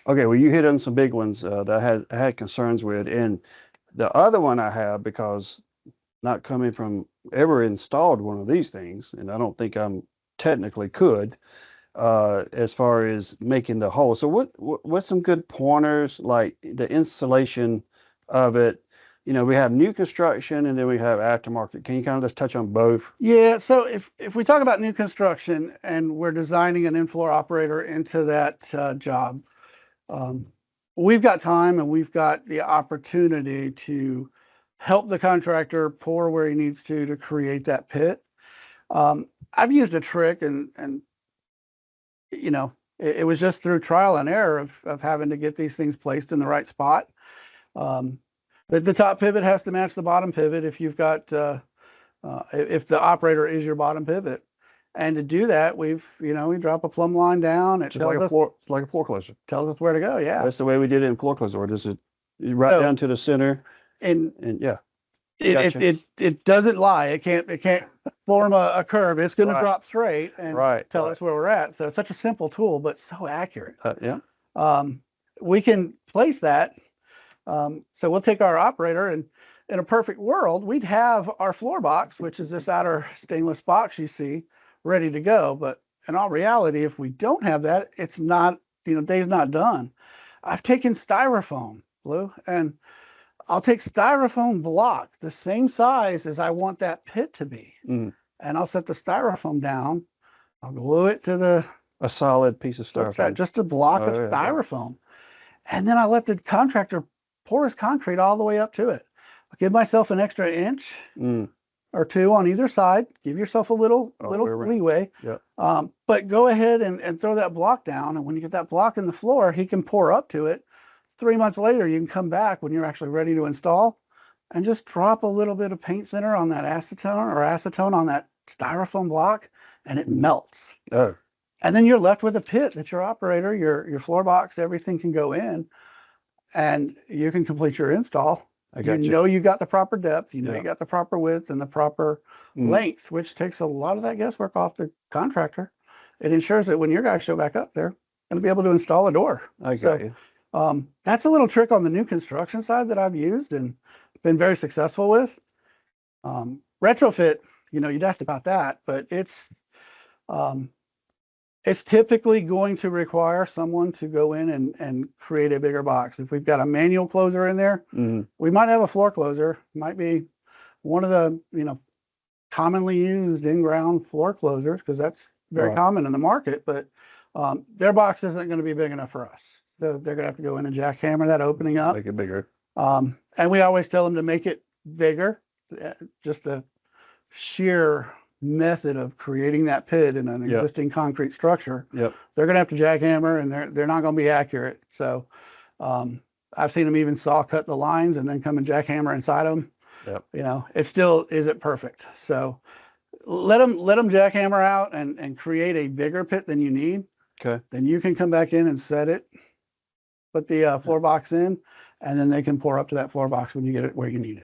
Okay, well, you hit on some big ones that I had concerns with, and the other one I have because not coming from ever installed one of these things, and I don't think I'm technically could, as far as making the hole. So what's some good pointers like the installation of it? You know, we have new construction and then we have aftermarket. Can you kind of just touch on both? Yeah, so if we talk about new construction and we're designing an in-floor operator into that job, um, we've got time and we've got the opportunity to help the contractor pour where he needs to create that pit. I've used a trick and you know, it was just through trial and error of having to get these things placed in the right spot. Um, the top pivot has to match the bottom pivot if you've got if the operator is your bottom pivot. And to do that, we drop a plumb line down. It Just like tells a us floor, like a floor closer. tells us where to go. Yeah. That's the way we did it in floor closer. Or just right So down to the center, and and yeah, it it gotcha. it, it doesn't lie. It can't form a curve. It's going to Right, drop straight and tell right. us where we're at. So it's such a simple tool, but so accurate. Yeah. Um, we can place that. So we'll take our operator, and in a perfect world, we'd have our floor box, which is this outer stainless box you see, ready to go. But in all reality, if we don't have that, it's not, day's not done. I've taken styrofoam, Lou, and I'll take styrofoam block the same size as I want that pit to be. Mm. And I'll set the styrofoam down. I'll glue it to the A solid piece of styrofoam. just a block of Yeah. styrofoam. And then I let the contractor pour his concrete all the way up to it. I'll give myself an extra inch or two on either side. Give yourself a little leeway. Yeah. But go ahead and throw that block down. And when you get that block in the floor, he can pour up to it. 3 months later, you can come back when you're actually ready to install and just drop a little bit of paint thinner on that acetone on that styrofoam block, and it melts. Oh. And then you're left with a pit that your operator, your floor box, everything can go in, and you can complete your install. You know you got the proper depth, you got the proper width and the proper length, which takes a lot of that guesswork off the contractor. It ensures that when your guys show back up, they're going to be able to install a door. I got you. That's a little trick on the new construction side that I've used and been very successful with. Retrofit, you'd asked about that, but it's typically going to require someone to go in and create a bigger box. If we've got a manual closer in there, we might have a floor closer. Might be one of the commonly used in-ground floor closers because that's very common in the market. But their box isn't going to be big enough for us. So they're going to have to go in and jackhammer that opening up. Make it bigger. And we always tell them to make it bigger. Just the sheer method of creating that pit in an existing concrete structure. They're going to have to jackhammer, and they're not going to be accurate. So I've seen them even saw cut the lines and then come and jackhammer inside them. It still isn't perfect. So let them jackhammer out and create a bigger pit than you need. Okay. Then you can come back in and set it, put the floor box in, and then they can pour up to that floor box when you get it where you need it.